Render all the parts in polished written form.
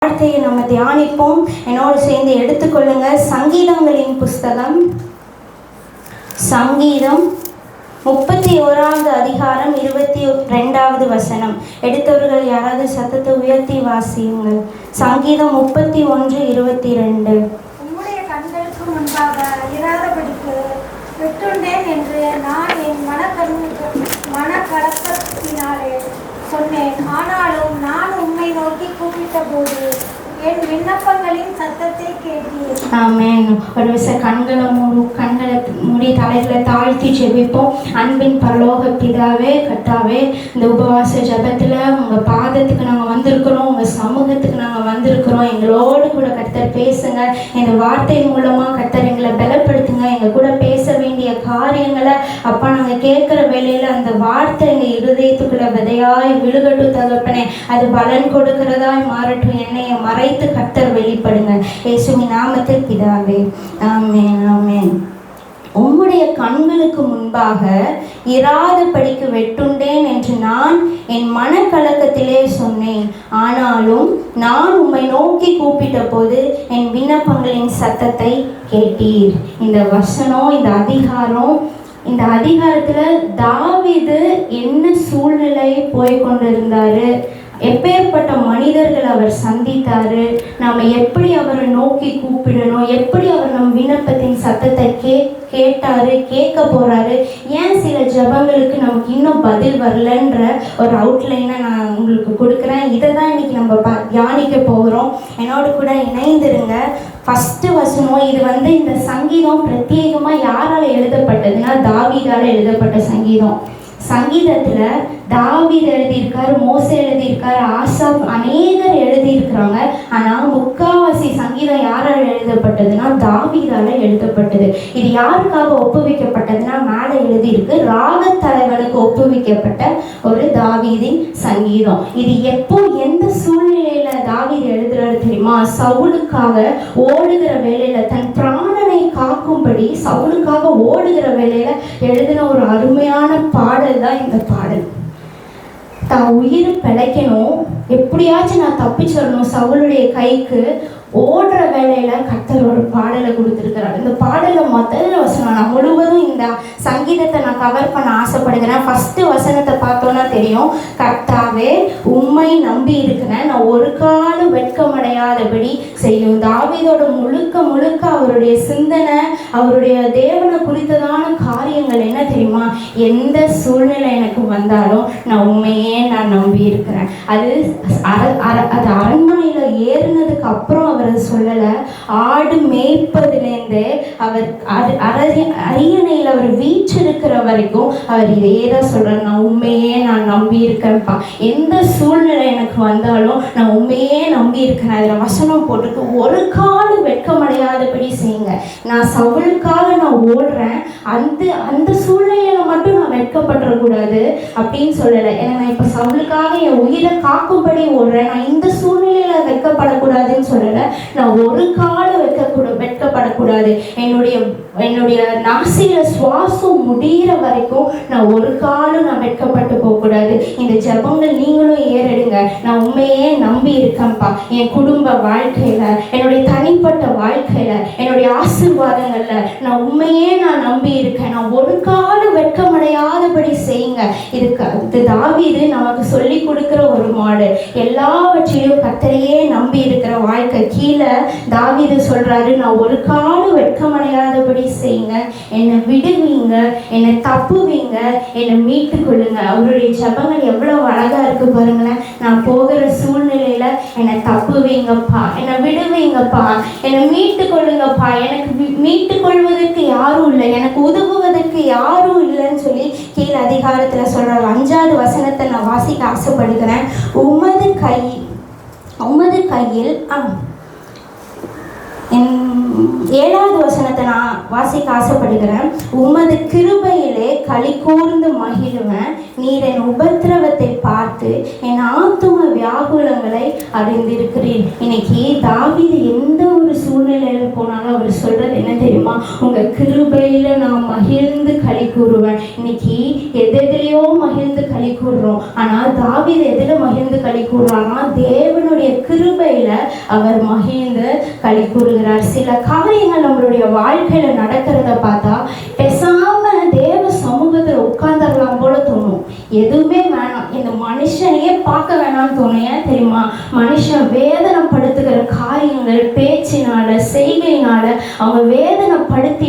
வார்த்தையை நம்ம தியானிப்போம். என்னோடு சேர்ந்து எடுத்துக்கொள்ளுங்க. சங்கீதங்களின் புஸ்தகம், சங்கீதம் 31வது அதிகாரம் 22வது வசனம். எடுத்தவர்கள் யாராவது சத்தத்தை உயர்த்தி வாசியுங்கள். சங்கீதம் 31:22. உம்முடைய கண்களுக்கு முன்பாக இராதபடிக்கு விட்டுண்டேன் என்று நான் என் மனக்கலக்கத்தினாலே சொன்னேன். ஆனாலும் நான் உம்மை நோக்கி கூப்பிட்ட போது என் விண்ணப்பங்களின் சத்தத்தை கேட்டீர். ஆமென். ஒரு விஷயம் கண்களை மூடி தலைகளை தாழ்த்தி ஜெபிப்போம். அன்பின் பரலோக பிதாவே, கர்த்தாவே, இந்த உபவாச ஜெபத்தில் உங்கள் பாதத்துக்கு நாங்கள் வந்திருக்கிறோம், உங்கள் சமூகத்துக்கு நாங்கள் வந்திருக்கிறோம். எங்களோடு கூட கர்த்தர் பேசுங்க. இந்த வார்த்தை மூலமாக கர்த்தர் எங்களை பலப்படுத்துங்க. எங்கள் கூட பேச வேண்டிய காரியங்களை அப்பா நாங்கள் கேட்குற வேளையில் அந்த வார்த்தை எங்கள் இருதயத்துக்குள்ள விதையாய் விழுகட்டு தகப்பனே. அது பலன் கொடுக்கிறதாய் மாறட்டும். என்னையை மறைத்து கர்த்தர் வெளிப்படுங்க. இயேசுவின் நாமத்தில் பிதாவே, ஆமென் ஆமென். உம்முடைய கண்களுக்கு முன்பாக இராதபடிக்கு வெட்டுண்டேன் என்று நான் என் மனக்கலக்கத்திலே சொன்னேன். ஆனாலும் நான் உம்மை நோக்கி கூப்பிட்ட போது என் விண்ணப்பங்களின் சத்தத்தை கேட்டீர். இந்த வசனம், இந்த அதிகாரத்தில் தாவீது என்ன சூழ்நிலை போய் கொண்டிருந்தாரு, எப்பேற்பட்ட மனிதர்கள் அவர் சந்தித்தாரு, நம்ம எப்படி அவரை நோக்கி கூப்பிடணும், எப்படி அவர் நம் விண்ணப்பத்தின் சத்தத்தை கேட்க போறாரு, ஏன் சில ஜபங்களுக்கு நமக்கு இன்னும் பதில் வரலன்ற ஒரு அவுட்லைனை நான் உங்களுக்கு கொடுக்குறேன். இதை தான் இன்னைக்கு நம்ம தியானிக்க போகிறோம். என்னோட கூட இணைந்திருங்க. ஃபஸ்ட்டு வசனம், இது இந்த சங்கீதம் பிரத்யேகமாக யாரால் எழுதப்பட்டதுன்னா தாவீதால் எழுதப்பட்ட சங்கீதம். சங்கீதத்தில் தாவீது எழுதியிருக்காரு, மோசே எழுதியிருக்காரு, ஆசாப், அநேகர் எழுதியிருக்கிறாங்க. ஆனால் முக்காவாசி சங்கீதம் யாரால் எழுதப்பட்டதுன்னா தாவீதால் எழுதப்பட்டது. இது யாருக்காக ஒப்புவிக்கப்பட்டதுன்னா மேலே எழுதியிருக்கு, ராகத்தலைவனுக்கு ஒப்புவிக்கப்பட்ட ஒரு தாவீதின் சங்கீதம். இது எப்போ எந்த சூழ்நிலையில தாவீது எழுதுறாரு தெரியுமா? சவுலுக்காக ஓடுகிற வேலையில, தன் பிராணனை காக்கும்படி சவுலுக்காக ஓடுகிற வேலையில எழுதின ஒரு அருமையான பாடல் தான் இந்த பாடல். தான் உயிர் பிழைக்கணும், எப்படியாச்சும் நான் தப்பிச்சிடணும் சவுளுடைய கைக்கு, ஓடுற வேலையில கர்த்தர் ஒரு பாடலை கொடுத்துருக்கிறார். இந்த பாடலை முதல் வசனம், நான் முழுவதும் இந்த சங்கீதத்தை நான் கவர் பண்ண ஆசைப்படுகிறேன். ஃபர்ஸ்ட் வசனத்தை பார்த்தோன்னா தெரியும், கர்த்தாவே உம்மை நம்பி இருக்கிறேன், நான் ஒரு காலம் வெட்கமடையாதபடி செய்யும். தாவீதோட முழுக்க அவருடைய சிந்தனை, அவருடைய தேவனை குறித்ததான காரியங்கள் என்ன தெரியுமா? எந்த சூழ்நிலை எனக்கு வந்தாலும் நான் உண்மையே நான் நம்பி இருக்கிறேன். அது அரண்மனையில் ஏறினதுக்கு அப்புறம் அவர் சொல்லலை, ஆடு மேய்ப்பதுலேருந்து அவர் அரியணையில் அவர் வீற்றிருக்கிற வரைக்கும் அவர் இதே தான் சொல்கிறார், நான் உண்மையே நான் நம்பி இருக்கேன்ப்பா. எந்த சூழ்நிலை எனக்கு வந்தாலும் நான் உண்மையே நம்பி இருக்கிறேன். அதில் வசனம் போட்டிருக்கு, ஒரு காலம் வெட்கமடையாதபடி செய்யுங்க. நான் சவுலுக்காக நான் ஓடுறேன், அந்த சூழ்நிலையில மட்டும் நான் வெட்கப்பட்டுறக்கூடாது அப்படின்னு சொல்லலை. ஏன்னா நான் இப்போ சவுலுக்காக என் உயிரை காக்கும்படி ஓடுறேன், நான் இந்த சூழ்நிலையில வெட்கப்படக்கூடாதுன்னு சொல்லலை. நான் ஒரு காலம் வெட்கப்படக்கூடாது. என்னுடைய நாசியில சுவாசம் முடிகிற வரைக்கும் நான் ஒரு காலம் நான் வெட்கப்பட்டு போகக்கூடாது. இந்த ஜபங்கள் நீங்களும் ஏறெடுங்க. நான் உண்மையே நம்பி இருக்கேன்ப்பா. என் குடும்ப வாழ்க்கையில, என்னுடைய தனிப்பட்ட வாழ்க்கையில, என்னுடைய ஆசீர்வாதங்கள்ல நான் உண்மையே நான் நம்பி இருக்கேன். நான் ஒரு காலம் வெட்கமடையாதபடி செய்யுங்க. இது தாவீது நமக்கு சொல்லி கொடுக்கிற ஒரு மாடல். எல்லாவற்றிலும் கர்த்தரையே நம்பி இருக்கிற வாழ்க்கை. கீழே தாவீது சொல்றாரு, நான் ஒரு காலம் வெட்கமடையாதபடி செய்யுங்க, என்னை விடுவீங்க, என்னை தப்புவீங்க, என்னை மீட்டு கொள்ளுங்க. அவருடைய ஜபங்கள் எவ்வளவு அழகா இருக்கு பாருங்களேன். நான் போகிற சூழ்நிலையில என்னை தப்புவீங்கப்பா, என்னை விடுவீங்கப்பா, என்னை மீட்டு கொள்ளுங்கப்பா. எனக்கு மீட்டு கொள்வதற்கு யாரும் இல்லை, எனக்கு உதவுவதற்கு யாரும் இல்லைன்னு சொல்லி கீழே அதிகாரத்துல சொல்றாரு. 5வது வசனத்தை நான் வாசிக்க ஆசைப்படுகிறேன். உமது கையில் 7வது வசனத்தை நான் வாசிக்க ஆசைப்படுகிறேன். உமது கிருபையிலே களி கூர்ந்து மகிழுவேன், நீர் என் உபத்திரவத்தை பார்த்து என் ஆத்தும வியாகுலங்களை அறிந்திருக்கிறீர். இன்னைக்கு தாவீது எந்த ஒரு சூழ்நிலையில போனாலும் அவர் சொல்றது என்ன தெரியுமா? உங்கள் கிருபையில் நான் மகிழ்ந்து களி கூறுவேன். இன்னைக்கு எதிலையோ மகிழ்ந்து களி கூறுறோம். ஆனால் தாவீது எதில் மகிழ்ந்து களி கூறுறான்னா, தேவனுடைய கிருபையில் அவர் மகிழ்ந்து களி கூறுகிறார். சில காரியங்கள் நம்மளுடைய வாழ்க்கையில் நடக்கிறத பார்த்தா பேசாம தேவ சமூகத்தில் உட்கார்ந்துடலாம் போல தோணும். எதுவுமே வேணாம், இந்த மனுஷனையே பார்க்க வேணாம்னு தோணும். ஏன் தெரியுமா? மனுஷன் வேதனைப்படுத்துகிற காரியங்கள் பேச்சினால செய்கையினால அவங்க வேதனைப்படுத்தி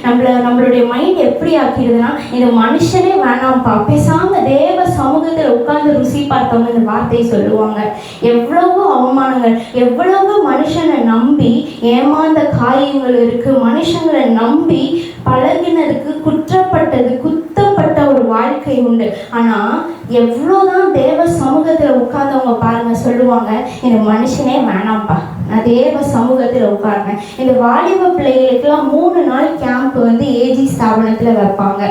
நம்மளுடைய மைண்ட் எப்படி ஆக்கிடுதுன்னா, இந்த மனுஷனே வேணாம்ப்பா, பேசாம தேவ சமூகத்தில் உட்கார்ந்து ருசி பார்த்தவங்க இந்த வார்த்தையை சொல்லுவாங்க. எவ்வளவு அவமானங்கள், எவ்வளவு மனுஷனை நம்பி ஏமாந்த காரியங்கள் இருக்கு. மனுஷங்களை நம்பி பழகினதுக்கு குத்தப்பட்ட ஒரு வாழ்க்கை உண்டு. ஆனா எவ்வளவுதான் தேவ சமூகத்துல உட்கார்ந்தவங்க பாருங்க சொல்லுவாங்க, இந்த மனுஷனே வேணாம்ப்பா, நான் தேவ சமூகத்துல உட்கார்றேன். இந்த வாலிப பிள்ளைகளுக்கெல்லாம் 3 நாள் கேம்ப் ஏஜி ஸ்தாபனத்துல வைப்பாங்க.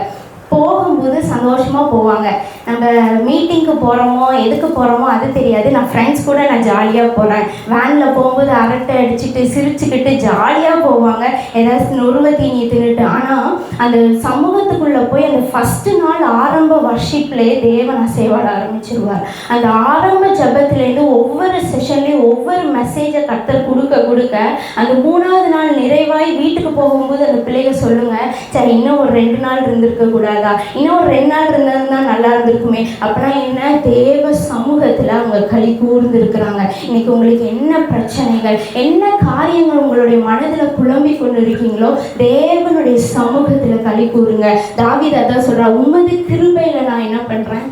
போகும்போது சந்தோஷமா போவாங்க. நம்ம மீட்டிங்க்கு போகிறோமோ எதுக்கு போகிறோமோ அது தெரியாது. நான் ஃப்ரெண்ட்ஸ் கூட நான் ஜாலியாக போகிறேன். வேனில் போகும்போது அரட்டை அடிச்சுட்டு சிரிச்சுக்கிட்டு ஜாலியாக போவாங்க, ஏதாச்சும் நொறுவ தீனி தின்னுட்டு. ஆனால் அந்த சமூகத்துக்குள்ளே போய் அந்த ஃபஸ்ட்டு நாள் ஆரம்ப வர்ஷிப்லேயே தேவன் அசைவாட ஆரம்பிச்சிருவார். அந்த ஆரம்ப ஜபத்துலேருந்து ஒவ்வொரு செஷன்லேயும் ஒவ்வொரு மெசேஜை கர்த்தர் கொடுக்க அந்த 3ஆவது நாள் நிறைவாய் வீட்டுக்கு போகும்போது அந்த பிள்ளைகள் சொல்லுங்கள், சரி இன்னும் ஒரு 2 நாள் இருந்திருக்க கூடாதா, இன்னும் ஒரு 2 நாள் இருந்ததுன்னா நல்லா இருந்திருக்குமே. அப்படின்னா என்ன? தேவ சமூகத்தில் அவங்க களி கூர்ந்திருக்கிறாங்க. இன்னைக்கு உங்களுக்கு என்ன பிரச்சனைகள், என்ன காரியங்கள் உங்களுடைய மனதில் குழம்பி கொண்டு இருக்கீங்களோ தேவனுடைய சமூகத்தில் களி கூறுங்க. தாவீது அதான் சொல்றா, உமது கிருபையில நான் என்ன பண்றேன்?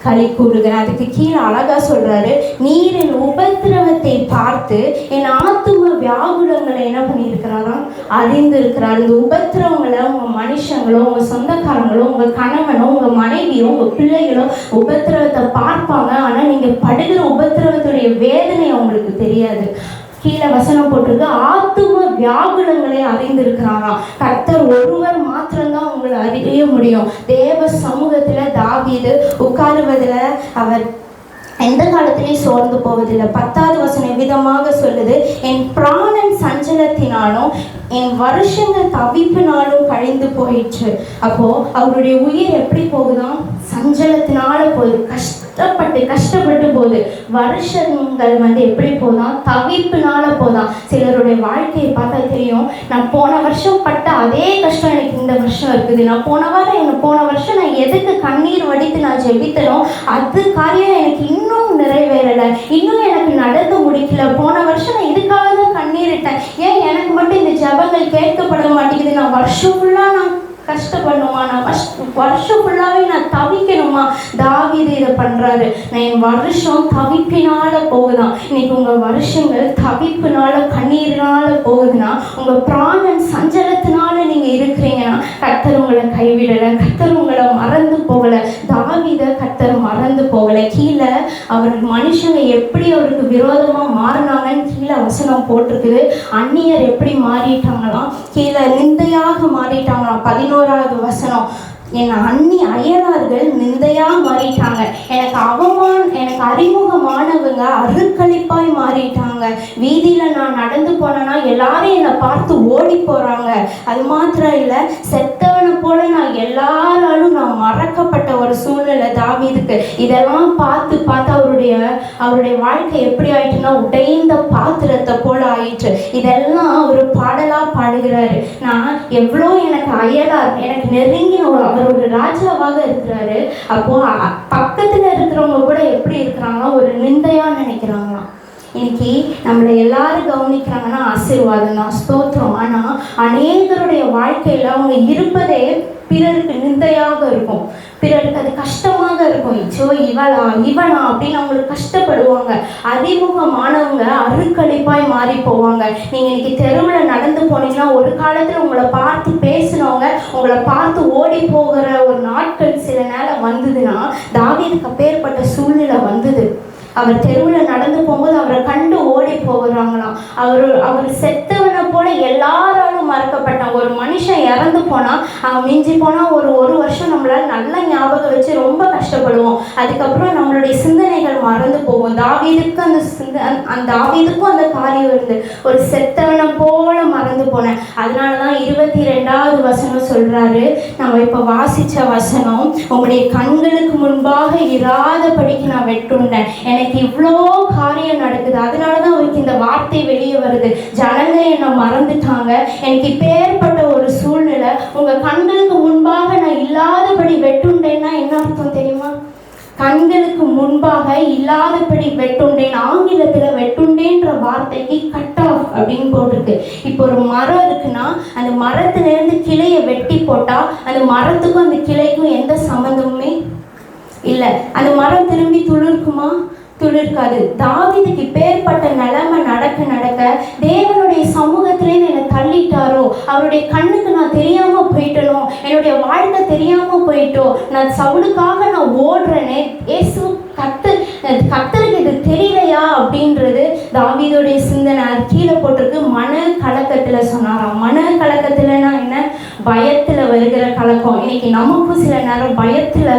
களி கூறுகிறேன். அதுக்கு கீழே அழகா சொல்றாரு, நீர் என் உபத்திரவத்தை பார்த்து என் ஆத்தும வியாகுலங்களை என்ன பண்ணியிருக்கிறாராம்? அறிந்து இருக்கிறார். இந்த உபத்திரவங்களை உங்க மனுஷங்களோ உங்க சொந்தக்காரங்களோ உங்க கணவனோ உங்க மனைவியோ உங்க பிள்ளைகளோ உபத்திரவத்தை பார்ப்பாங்க. ஆனா நீங்க படுகிற உபத்திரவத்துடைய வேதனை அவங்களுக்கு தெரியாது. கீழே வசனம் போட்டிருக்கு, ஆத்தும வியாகுலங்களை அறிந்திருக்கிறாராம். கர்த்தர் ஒருவர் மாத்திரம்தான் உங்களை அறிய முடியும். தேவ சமூகத்துல தாவீது உட்காருவதில் அவர் எந்த காலத்திலையும் சோர்ந்து போவதில்லை. 10வது வசனம் விதமாக சொல்லுது, என் பிராணன் சஞ்சலத்தினாலும் என் வருஷங்கள் தவிப்பினாலும் கழிந்து போயிற்று. அப்போ அவருடைய உயிர் எப்படி போகுதான்? சஞ்சலத்தினால போகுது, கஷ்டப்பட்டு போகுது. வருஷங்கள் எப்படி போதான்? தவிப்பினால போதான். சிலருடைய வாழ்க்கையை பார்த்தா தெரியும், நான் போன வருஷம் பட்ட அதே கஷ்டம் எனக்கு இந்த வருஷம் இருக்குது. நான் போன வருஷம் நான் எதுக்கு கண்ணீர் வடித்து நான் ஜெபித்தனோ அது காரியம் எனக்கு இன்னும் நிறைவேறலை, இன்னும் எனக்கு நடந்து முடிக்கல. போன வருஷம் நான் இதுக்காக தான் கண்ணீரிட்டேன், ஏன் எனக்கு மட்டும் இந்த ஜெபங்கள் கேட்கப்பட மாட்டேங்குது? நான் வருஷம் ஃபுல்லாக நான் கஷ்டப்படணுமா? நான் வருஷம் ஃபுல்லாகவே நான் தவிக்கணுமா? தாவீது இதை பண்ணுறாரு. நான் என் வருஷம் தவிப்பினால போகுதான். இன்னைக்கு உங்கள் வருஷங்கள் தவிப்பினால கண்ணீரினால போகுதுன்னா, உங்கள் பிராணன் சஞ்சலத்தினால நீங்கள் இருக்கிறீங்கன்னா கர்த்தர் உங்களை கைவிடலை, கர்த்தர் உங்களை மறந்து போகலை. தாவீதை கர்த்தர் மறந்து போகலை. கீழே அவர் மனுஷங்க எப்படி அவருக்கு விரோதமாக மாறினாங்கன்னு கீழே வசனம் போட்டிருக்குது. அந்நியர் எப்படி மாறிட்டாங்களாம்? கீழே நிந்தையாக மாறிட்டாங்களாம். 11வது வசனம், என் அயலார்கள் நிந்தையா மாறிட்டாங்க, எனக்கு அறிமுகமானவங்க அருக்களிப்பாய் மாறிட்டாங்க. வீதியில நான் நடந்து போனேன்னா எல்லாரும் என்னை பார்த்து ஓடி போறாங்க. அது மாத்திரம் இல்லை, செத்தவனை போல நான் எல்லாராலும் நான் மறக்கப்பட்ட ஒரு சூழ்நிலை தாவீதுக்கு. இதெல்லாம் பார்த்து அவருடைய வாழ்க்கை எப்படி ஆயிட்டுன்னா உடைந்த பாத்திரத்தை போல ஆயிற்று. இதெல்லாம் ஒரு பாடலா பாடுகிறாரு. நான் எவ்வளோ எனக்கு அயலார், எனக்கு நெருங்கின அவர் ஒரு ராஜாவாக இருக்கிறாரு. அப்போ பக்கத்துல இருக்கிறவங்க கூட எப்படி இருக்கிறாங்கன்னா ஒரு நிந்தையா நினைக்கிறாங்களாம். இன்னைக்கு நம்மளை எல்லாரும் கவனிக்கிறாங்கன்னா ஆசீர்வாதம் தான், ஸ்தோத்திரம். ஆனா அநேகருடைய வாழ்க்கையில அவங்க இருப்பதே பிறருக்கு நிந்தையாக இருக்கும், பிறருக்கு அது கஷ்டமாக இருக்கும். இச்சோ இவனா அப்படின்னு அவங்களுக்கு கஷ்டப்படுவாங்க. அறிமுகமானவங்க அருக்களிப்பாய் மாறி போவாங்க. நீங்க இன்னைக்கு தெருவில் நடந்து போனீங்கன்னா ஒரு காலத்துல உங்களை பார்த்து பேசினவங்க உங்களை பார்த்து ஓடி போகிற ஒரு நாட்கள் சில நேரம் வந்ததுன்னா தாவீதுக்கு அப்பேற்பட்ட சூழ்நிலை வந்தது. அவர் தெருவில் நடந்து போகும்போது அவரை கண்டு ஓடி போகிறாங்களாம். அவர் செத்தவனை போல எல்லாராலும் மறக்கப்பட்ட ஒரு மனுஷன் மனுஷன் இறந்து போனால் அவன் மிஞ்சி போனால் ஒரு வருஷம் நம்மளால் நல்லா ஞாபகம் வச்சு ரொம்ப கஷ்டப்படுவோம். அதுக்கப்புறம் நம்மளுடைய சிந்தனைகள் மறந்து போகும். தாவீதுக்கும் அந்த காரியம் இருந்து ஒரு செத்தவனை போல மறந்து போனேன். அதனால தான் 22வது வசனம் சொல்றாரு, நம்ம இப்போ வாசிச்ச வசனம், உங்களுடைய கண்களுக்கு முன்பாக இராதபடிக்கு நான் வெட்டுண்டேன். எனக்கு இவ்வளோ காரியம் நடக்குது. அதனால தான் அவருக்கு இந்த வார்த்தை வெளியே வருது. ஜனங்க என்னை மறந்துட்டாங்க, எனக்கு இப்பேற்பட்ட ஒரு சூழ்நிலை, உங்க கண்களுக்கு முன்பாக நான் இல்லாதபடி வெட்டுண்டேன்னா என்ன அர்த்தம் தெரியுமா? கண்களுக்கு முன்பாக இல்லாதபடி வெட்டுண்டேன். ஆங்கிலத்தில் வெட்டுண்டேன்ற வார்த்தைக்கு கட் ஆஃப் அப்படின்னு போட்டிருக்கு. இப்போ ஒரு மரம் இருக்குன்னா அந்த மரத்துலேருந்து கிளையை வெட்டி போட்டால் அந்த மரத்துக்கும் அந்த கிளைக்கும் எந்த சம்மந்தமுமே இல்லை. அந்த மரம் திரும்பி துளிர்க்குமா? துளிர்க்காது. தாவீதுக்கு இப்பேற்பட்ட நிலைமை நடக்க தேவனுடைய சமூகத்திலேருந்து என்னை தள்ளிட்டாரோ, அவருடைய கண்ணுக்கு நான் தெரியாம போயிட்டனோ, என்னுடைய வாழ்க்கை தெரியாம போயிட்டோ, நான் சவுலுக்காக நான் ஓடுறேனே, ஏசு கத்தருக்கு இது தெரியலையா அப்படின்றது தாவீதுடைய சிந்தனை. அது கீழே போட்டிருக்கு, மன கலக்கத்தில் சொன்னாராம். மன கலக்கத்துலன்னா என்ன? பயத்தில் வருகிற கலக்கம். இன்னைக்கு நமக்கும் சில நேரம் பயத்தில்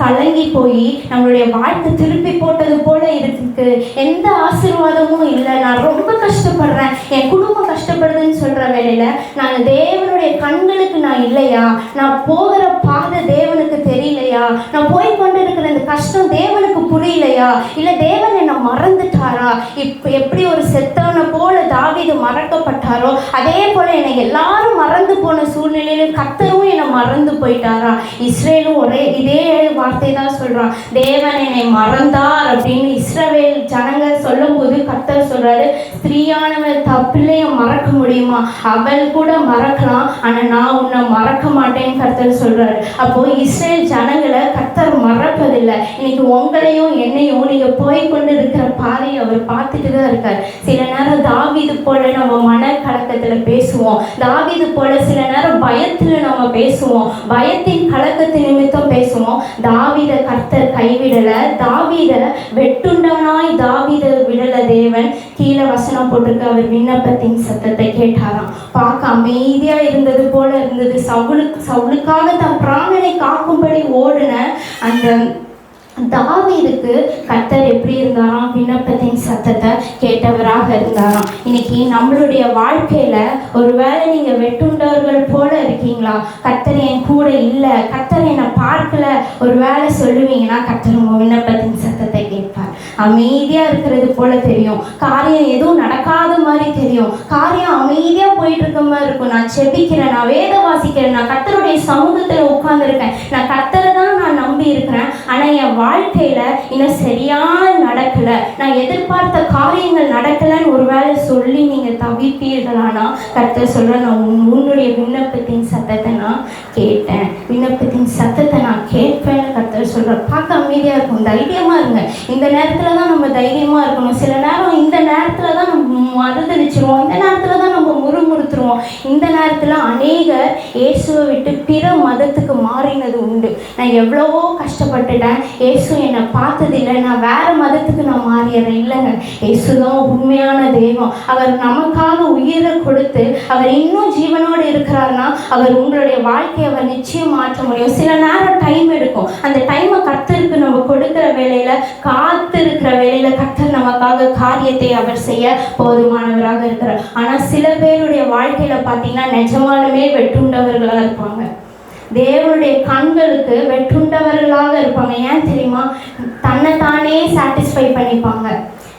கலங்கி போய் நம்மளுடைய வாழ்க்கை திருப்பி போட்டது போல இருக்கு. எந்த ஆசீர்வாதமும் இல்லை, நான் ரொம்ப கஷ்டப்படுறேன், என் குடும்பம் கஷ்டப்படுதுன்னு சொல்ற வேலையில நான் தேவனுடைய கண்களுக்கு நான் இல்லையா? நான் போகிற பாதை தேவனுக்கு தெரியலையா? நான் போய் கொண்டு இருக்கிற இந்த கஷ்டம் தேவனுக்கு புரியலையா? இல்லை தேவன் என்னை மறந்துட்டாரா? இப்போ எப்படி ஒரு செத்தவனை போல தாவீது மறக்கப்பட்டாரோ அதே போல என்னை எல்லாரும் மறந்து போன சூழ்நிலையிலும் கர்த்தரும் என்னை மறந்து போயிட்டாரா? இஸ்ரேலும் இதே வார்த்தை தான் சொல்றான், தேவன் என்னை மறந்தார் அப்படின்னு இஸ்ரவேல் ஜனங்க சொல்லும் போது கர்த்தர் சொல்றாரு, ஸ்திரீயானவள் தப்பிள்ளைய மறக்க முடியுமா? அவள் கூட மறக்கலாம், ஆனா நான் உன்னை மறக்க மாட்டேன்னு கர்த்தர் சொல்றாரு. அப்போ இஸ்ரேல் ஜனங்களை கர்த்தர் மறப்பதில்லை. இன்னைக்கு உங்களையும் என்னையும் நீங்க போய் கொண்டு இருக்கிற பாதையை அவர் பார்த்துட்டு தான் இருக்கார். சில நேரம் தாவீது போல நம்ம மன கலக்கத்துல பேசுவோம், தாவீது போல சில நேரம் பயத்துல நம்ம பேசுவோம், பயத்தின் கலக்கத்து நிமித்தம் பேசுவோம். தாவீத கர்த்தர் கைவிடல, தாவீத வெட்டுண்டவனாய் தாவீத விடல தேவன். கீழே வசனம் போட்டிருக்கு, அவர் விண்ணப்பத்தின் சத்தத்தை கேட்டாராம். பார்க்க அமைதியா இருந்தது போல இருந்தது. சவுலுக்காக தன் பிராணனை காக்கும்படி ஓடுன அந்த தாவீதுக்கு கர்த்தர் எப்படி இருந்தாராம்? விண்ணப்பத்தின் சத்தத்தை கேட்டவராக இருந்தாராம். இன்னைக்கு நம்மளுடைய வாழ்க்கையில ஒருவேளை நீங்க வெட்டுண்டவர்கள் போல இருக்கீங்களா? கர்த்தர் என் கூட இல்லை, கர்த்தர் என்னை பார்க்கல ஒருவேளை சொல்லுவீங்கன்னா கர்த்தர் உங்க விண்ணப்பத்தின் சத்தத்தை கேட்பார். அமைதியா இருக்கிறது போல தெரியும், காரியம் எதுவும் நடக்காத மாதிரி தெரியும், காரியம் அமைதியா போயிட்டு இருக்க மாதிரி இருக்கும். நான் செபிக்கிறேன், நான் வேத வாசிக்கிறேன், நான் கர்த்தருடைய சமூகத்துல உட்கார்ந்துருக்கேன், நான் கர்த்தரை தான் நான் நம்பி இருக்கிறேன், ஆனா என் வாழ்க்கையில இன்னும் சரியா நடக்கல, நான் எதிர்பார்த்த காரியங்கள் நடக்கலன்னு ஒருவேளை சொல்லி நீங்க தவிப்பீர்களானா கர்த்தர் சொல்ற, நான் உன்னுடைய விண்ணப்பத்தின் சத்தத்தை நான் கேட்டேன், விண்ணப்பத்தின் சத்தத்தை நான் கேட்பேன்னு கர்த்தர் சொல்ற. பார்க்க அமைதியா இருக்கும், தைரியமா இருங்க. இந்த நேரத்துல தான் நம்ம தைரியமா இருக்கணும். சில நேரம் இந்த நேரத்துல தான் நம்ம மறுதளிச்சிருவோம், இந்த நேரத்துல தான் நம்ம முறுமுறுத்துருவோம். இந்த நேரத்துல அநேகர் இயேசுவை விட்டு பிற மதத்துக்கு மாறினது உண்டு. நான் எவ்வளவோ கஷ்டப்பட்டுட்டேன், இயேசு என்னை பார்த்ததில்லை, நான் வேற மதத்துக்கு நான் மாறிடுறேன். இல்லைங்க, இயேசுதான் உண்மையான தெய்வம். அவர் நமக்காக உயிரை கொடுத்து அவர் இன்னும் ஜீவனோடு இருக்கிறாருன்னா அவர் உங்களுடைய வாழ்க்கையை அவர் நிச்சயம் மாற்ற முடியும். சில நேரம் டைம் எடுக்கும். அந்த டைமை கர்த்தருக்கு நம்ம கொடுக்கிற வேலையில, காத்து இருக்கிற வேலையில கர்த்தர் நமக்காக காரியத்தை அவர் செய்ய போதுமானவராக இருக்கிறார். ஆனா சில பேருடைய வாழ்க்கையில பார்த்தீங்கன்னா நிஜமாலுமே வெட்டுண்டவர்களா இருப்பாங்க, தேவனுடைய கண்களுக்கு வெட்டுண்டவர்களாக இருப்பாங்க. ஏன் தெரியுமா? தன்னைத்தானே சாட்டிஸ்ஃபை பண்ணிப்பாங்க.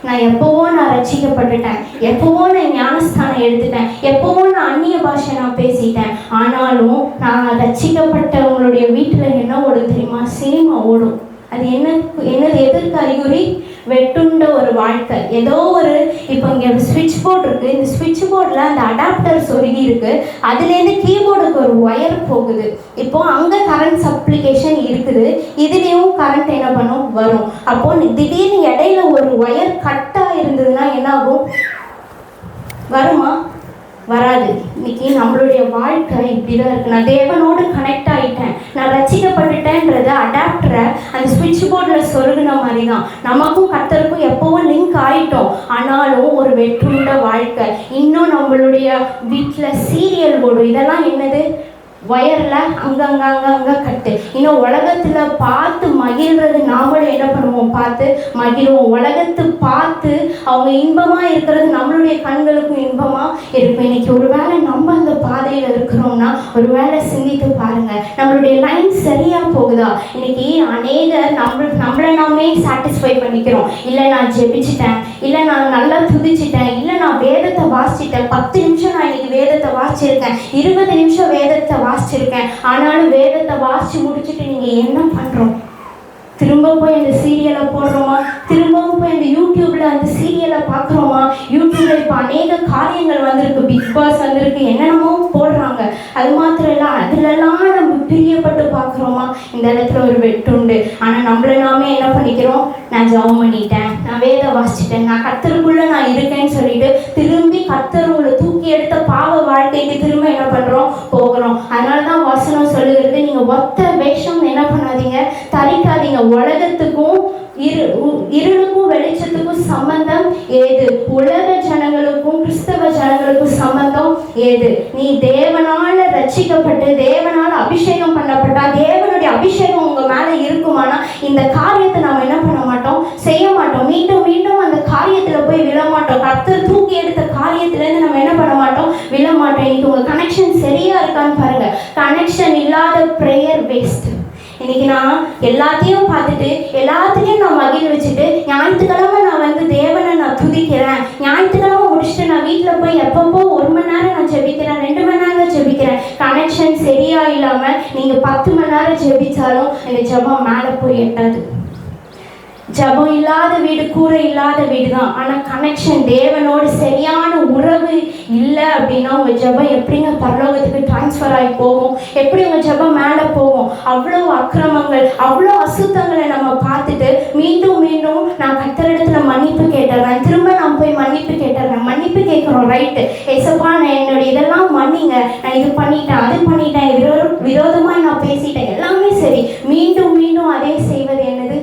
நான் எப்போவோ நான் ரட்சிக்கப்பட்டுட்டேன், எப்போவோ நான் ஞானஸ்தானம் எடுத்துட்டேன், எப்போவோ நான் அந்நிய பாஷை நான் பேசிட்டேன். ஆனாலும் நான் ரட்சிக்கப்பட்டவங்களுடைய வீட்டில் என்ன ஓடும் தெரியுமா? சினிமா ஓடும். அது என்னது எதற்கு அறிகுறி? வெட்டுண்ட ஒரு வாழ்க்கை. ஏதோ ஒரு இப்போ இங்கே ஒரு ஸ்விட்ச் போர்டு இருக்குது, இந்த ஸ்விட்ச் போர்டில் அந்த அடாப்டர் சொருகி இருக்குது, அதுலேருந்து கீபோர்டுக்கு ஒரு ஒயர் போகுது. இப்போது அங்கே கரண்ட் சப்ளிகேஷன் இருக்குது, இதுலேயும் கரண்ட் என்ன பண்ணும்? வரும். அப்போது திடீர்னு இடையில ஒரு ஒயர் கட்டாக இருந்ததுன்னா என்ன ஆகும்? வருமா? வராது. இன்னைக்கு நம்மளுடைய வாழ்க்கை இப்படிதான் இருக்கு. நான் தேவனோடு கனெக்ட் ஆகிட்டேன், நான் ரசிக்கப்பட்டுட்டேன்றத அடாப்டரை அந்த ஸ்விட்ச் போர்டில் சொருகின மாதிரி தான் நமக்கும் கர்த்தருக்கும் எப்பவும் லிங்க் ஆகிட்டோம். ஆனாலும் ஒரு வெற்றுண்ட வாழ்க்கை. இன்னும் நம்மளுடைய வீட்டில் சீரியல் ஓடும். இதெல்லாம் என்னது? வயரில் அங்கங்க கட்டு. இன்னும் உலகத்தில் பார்த்து மகிழ்றது நாமளும் என்ன பண்ணுவோம்? பார்த்து மகிழ்வோம். உலகத்தை பார்த்து அவங்க இன்பமாக இருக்கிறது நம்மளுடைய கண்களுக்கும் இன்பமாக இருக்கும். இன்னைக்கு ஒரு வேளை நம்ம அந்த பாதையில் இருக்கிறோம்னா ஒரு வேளை சிந்தித்து பாருங்கள், நம்மளுடைய லைன் சரியாக போகுதா? இன்னைக்கு அநேகர் நம்மளை நாமே சாட்டிஸ்ஃபை பண்ணிக்கிறோம். இல்லை நான் ஜெபிச்சிட்டேன், இல்லை நான் நல்லா துதிச்சிட்டேன், இல்லை நான் வேதத்தை வாசிச்சிட்டேன், 10 நிமிஷம் நான் இன்னைக்கு வேதத்தை வாசிச்சிருக்கேன், 20 நிமிஷம் வேதத்தை வாசிச்சிருக்கேன். ஆனாலும் வேதத்தை வாசிச்சு முடிச்சுட்டு நீங்க என்ன பண்றோம்? திரும்ப போய் அந்த சீரியலை போடுறோமா? திரும்பவும் போய் அந்த யூடியூப்ல அந்த சீரியலை பார்க்குறோமா? யூடியூப்ல இப்போ அநேக காரியங்கள் வந்திருக்கு, பிக் பாஸ் வந்திருக்கு, என்னென்னமோ போடுறாங்க. அது மாத்திரம் இல்லை, அதுலலாம் நம்ம பிரியப்பட்டு பார்க்குறோமா? இந்த இடத்துல ஒரு வெட்டுண்டு. ஆனால் நம்மளை நாமே என்ன பண்ணிக்கிறோம்? நான் ஜெபம் பண்ணிட்டேன், நான் வேத வாசிச்சிட்டேன், நான் கர்த்தருக்குள்ள நான் இருக்கேன்னு சொல்லிட்டு திரும்பி கர்த்தர் உங்களை தூக்கி எடுத்த பாவ வாழ்க்கைக்கு திரும்ப என்ன பண்ணுறோம்? போகிறோம். அதனால தான் வசனம் சொல்லுகிறது, நீங்கள் ஒத்த வேஷம் என்ன பண்ணாதீங்க, தரிக்காதீங்க. உலகத்துக்கும் இருளுக்கும் வெளிச்சத்துக்கும் சம்பந்தம் ஏது? உலக ஜனங்களுக்கும் கிறிஸ்தவ ஜனங்களுக்கும் சம்பந்தம் ஏது? நீ தேவனால ரட்சிக்கப்பட்டு தேவனால அபிஷேகம் பண்ணப்பட்டா, தேவனுடைய அபிஷேகம் உங்க மேல இருக்குமானா இந்த காரியத்தை நாம என்ன பண்ண மாட்டோம்? செய்ய மாட்டோம். மீண்டும் மீண்டும் அந்த காரியத்துல போய் விழ மாட்டோம். கர்த்தர் தூக்கி எடுத்த காரியத்துல இருந்து நம்ம என்ன பண்ண மாட்டோம்? விழ மாட்டோம். இன்னைக்கு உங்க கனெக்ஷன் சரியா இருக்கான்னு பாருங்க. கனெக்ஷன் இல்லாத பிரேயர் வேஸ்ட். இன்னைக்கு நான் எல்லாத்தையும் பார்த்துட்டு எல்லாத்தையும் நான் மகிழ வச்சுட்டு ஞாயிற்றுக்கிழமை நான் தேவனை நான் துதிக்கிறேன், ஞாயிற்றுக்கிழமை முடிச்சுட்டு நான் வீட்டில் போய் எப்பப்போ 1 மணி நேரம் நான் ஜெபிக்கிறேன், 2 மணி நேரம் ஜெபிக்கிறேன். கனெக்ஷன் சரியா இல்லாமல் நீங்கள் 10 மணி நேரம் ஜெபிச்சாலும் இந்த ஜெபம் மேலே போய் எட்டாது. ஜபம் இல்லாத வீடு கூரை இல்லாத வீடு தான். ஆனால் கனெக்ஷன் தேவனோடு சரியான உறவு இல்லை அப்படின்னா உங்கள் ஜபம் எப்படிங்க பரலோகத்துக்கு டிரான்ஸ்ஃபர் ஆகி போகும்? எப்படி உங்கள் ஜபம் மேலே போகும்? அவ்வளோ அக்கிரமங்கள், அவ்வளோ அசுத்தங்களை நம்ம பார்த்துட்டு மீண்டும் மீண்டும் நான் கர்த்தரிடத்துல மன்னிப்பு கேட்டுறேன், திரும்ப நான் போய் மன்னிப்பு கேட்டுறேன். மன்னிப்பு கேட்குறோம், ரைட்டு, ஏசப்பா நான் என்னுடைய இதெல்லாம் மன்னிங்க, நான் இது பண்ணிட்டேன், அது பண்ணிட்டேன், விரோதமாக நான் பேசிட்டேன், எல்லாமே சரி. மீண்டும் மீண்டும் அதே செய்வது என்னது?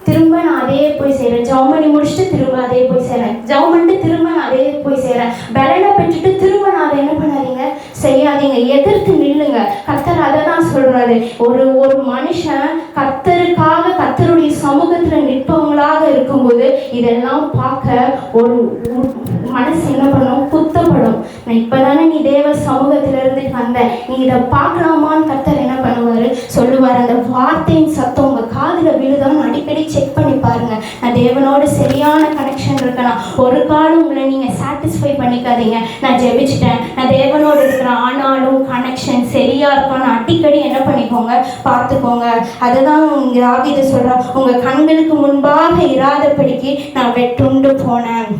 திரும்ப நான் அதே போய் செய்கிறேன். ஜெபம் பண்ணி முடிச்சுட்டு திரும்ப அதே போய் செய்கிறேன், ஜெபம் பண்ணிட்டு திரும்ப நான் அதே போய் செய்கிறேன். பலனை பெற்றுட்டு திரும்ப நான் அதை என்ன பண்ணாதீங்க, செய்யாதீங்க, எதிர்த்து நில்லுங்க. கர்த்தர் அதை தான் சொல்கிறாரு. ஒரு மனுஷன் கர்த்தருக்காக கர்த்தருடைய சமூகத்தில் நிற்பவங்களாக இருக்கும்போது இதெல்லாம் பார்க்க ஒரு மனசு என்ன பண்ணும்? குத்தப்படும். நான் இப்போ தானே நீ தேவ சமூகத்திலிருந்து வந்த, நீ இதை பார்க்கலாமான்னு கர்த்தர் என்ன பண்ணுவார்? சொல்லுவார். அந்த வார்த்தையின் சத்தம் உங்கள் காதில் விழுதான்னு அடிக்கடி செக் பண்ணி பாருங்க. நான் தேவனோட சரியான கனெக்ஷன் இருக்கேனா? ஒரு காலம் உங்களை நீங்கள் சாட்டிஸ்ஃபை பண்ணிக்காதீங்க. நான் ஜெபிச்சிட்டேன், நான் தேவனோடு இருக்கிறேன், ஆனாலும் கனெக்ஷன் சரியா இருக்கான்னு அடிக்கடி என்ன பண்ணிக்கோங்க? பார்த்துக்கோங்க. அதுதான் இங்கே தாவீது சொல்கிறேன், உங்கள் கண்களுக்கு முன்பாக இராதபடிக்கு நான் வெட்டுண்டு போனேன்.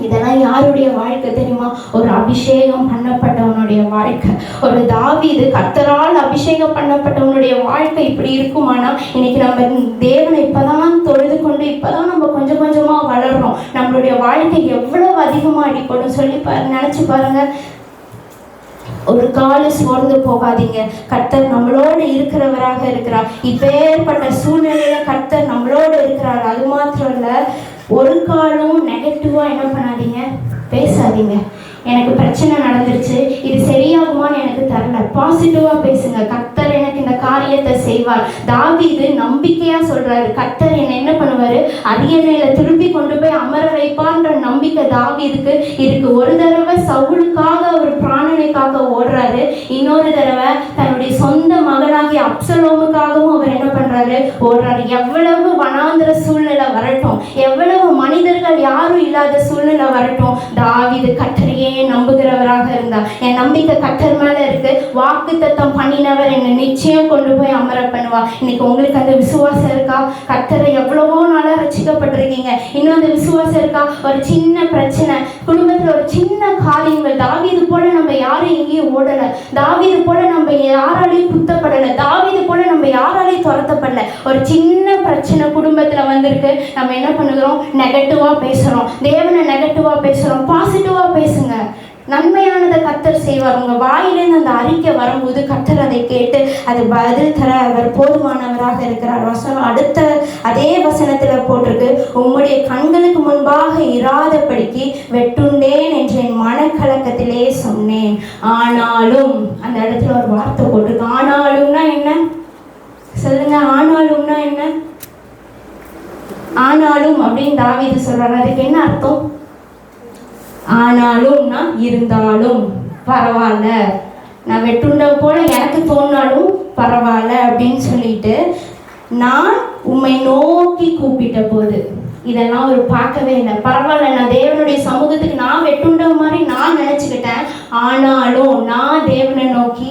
இதெல்லாம் யாருடைய வாழ்க்கை தெரியுமா? ஒரு அபிஷேகம் பண்ணப்பட்டவனுடைய வாழ்க்கை. ஒரு தாவீது கர்த்தரால் அபிஷேகம் பண்ணப்பட்டவனுடைய வாழ்க்கை இப்படி இருக்குமானா இன்னைக்கு நம்ம தேவனை இப்பதான் தொழுது கொண்டு இப்பதான் நம்ம கொஞ்சம் கொஞ்சமா வளர்றோம். நம்மளுடைய வாழ்க்கை எவ்வளவு அதிகமா அடிப்படும் சொல்லி நினைச்சு பாருங்க. ஒரு காலம் சோர்ந்து போகாதீங்க. கர்த்தர் நம்மளோடு இருக்கிறவராக இருக்கிறார். இப்பேற்பட்ட சூழ்நிலையில கர்த்தர் நம்மளோடு இருக்கிறார். அது மாத்திரம் இல்ல, ஒரு காலம் நெகட்டிவா என்ன பண்ணாதீங்க, பேசாதீங்க. எனக்கு பிரச்சனை நடந்துருச்சு, இது சரியாகுமான்னு எனக்கு தெரியல, பாசிட்டிவா பேசுங்க. கர்த்தர் எனக்கு இந்த காரியத்தை செய்வார். தாவீது நம்பிக்கையா சொல்றாரு, கர்த்தர் என்ன பண்ணுவாரு? அரியணையில திருப்பி கொண்டு போய் அமர வைப்பான்ற நம்பிக்கை தாவீதுக்கு இருக்கு. ஒரு தடவை சவுலுக்காக அவர் பிராணனைக்காக ஓடுறாரு, இன்னொரு தடவை தன்னுடைய சொந்த மகனாகிய அப்சலோமுக்காகவும் அவர் என்ன பண்றாரு? ஓடுறாரு. எவ்வளவு வனாந்திர சூழ்நிலை வரட்டும், எவ்வளவு மனிதர்கள் யாரும் இல்லாத சூழ்நிலை வரட்டும், தாவீது கர்த்தரையே நம்புகிறவராக இருந்தார். என் நம்பிக்கை கர்த்தர் மேல இருக்கு, வாக்கு தத்தம் பண்ணினவர் என்னை நிச்சயம் கொண்டு போய் அமர பண்ணுவா. இன்னைக்கு உங்களுக்கு அந்த விசுவாசம் இருக்கா? கர்த்தரை எவ்வளவோ நாளா ரட்சிக்கப்பட்டிருக்கீங்க, இன்னும் அந்த விசுவாசம் இருக்கா? ஒரு சின்ன பிரச்சனை, குடும்பத்துல ஒரு சின்ன காரியங்கள், தாவீது போல நம்ம யாரும் எங்கேயும் ஓடல, தாவீது போல நம்ம யாராலையும் குத்தப்படல, தாவீது போல நம்ம யாராலையும் துரத்தப்படல. ஒரு சின்ன பிரச்சனை குடும்பத்துல வந்திருக்கு, நம்ம என்ன பண்ணுகிறோம்? நெகட்டிவா பேசுறோம். தேவனை நெகட்டிவா பேசுறோம். பாசிட்டிவா பேசுங்க. நன்மையானதை கர்த்தர் செய்வார். உங்கள் வாயிலேருந்து அந்த அறிக்கை வரும்போது கர்த்தர் அதை கேட்டு அது பதில் தர அவர் போதுமானவராக இருக்கிறார். வசனம் அடுத்த அதே வசனத்தில் போட்டிருக்கு, உம்முடைய கண்களுக்கு முன்பாக இராதபடிக்கு வெட்டுண்டேன் என்று என் மனக்கலக்கத்திலே சொன்னேன். ஆனாலும் அந்த இடத்துல ஒரு வார்த்தை போட்டிருக்கு. ஆனாலும்னா என்ன சொல்லுங்க? ஆனாலும்னா என்ன? ஆனாலும் அப்படின்னு தாவீது சொல்றாரு. அதுக்கு என்ன அர்த்தம்? ஆனாலும்னா இருந்தாலும் பரவாயில்ல, நான் வெட்டுண்ட போல எனக்கு தோணாலும் பரவாயில்ல அப்படின்னு சொல்லிட்டு, நான் உம்மை நோக்கி கூப்பிட்ட போது இதெல்லாம் ஒரு பார்க்கவே இல்லை. பரவாயில்ல, நான் தேவனுடைய சமூகத்துக்கு நான் வெட்டுண்ட மாதிரி நான் நினச்சிக்கிட்டேன். ஆனாலும் நான் தேவனை நோக்கி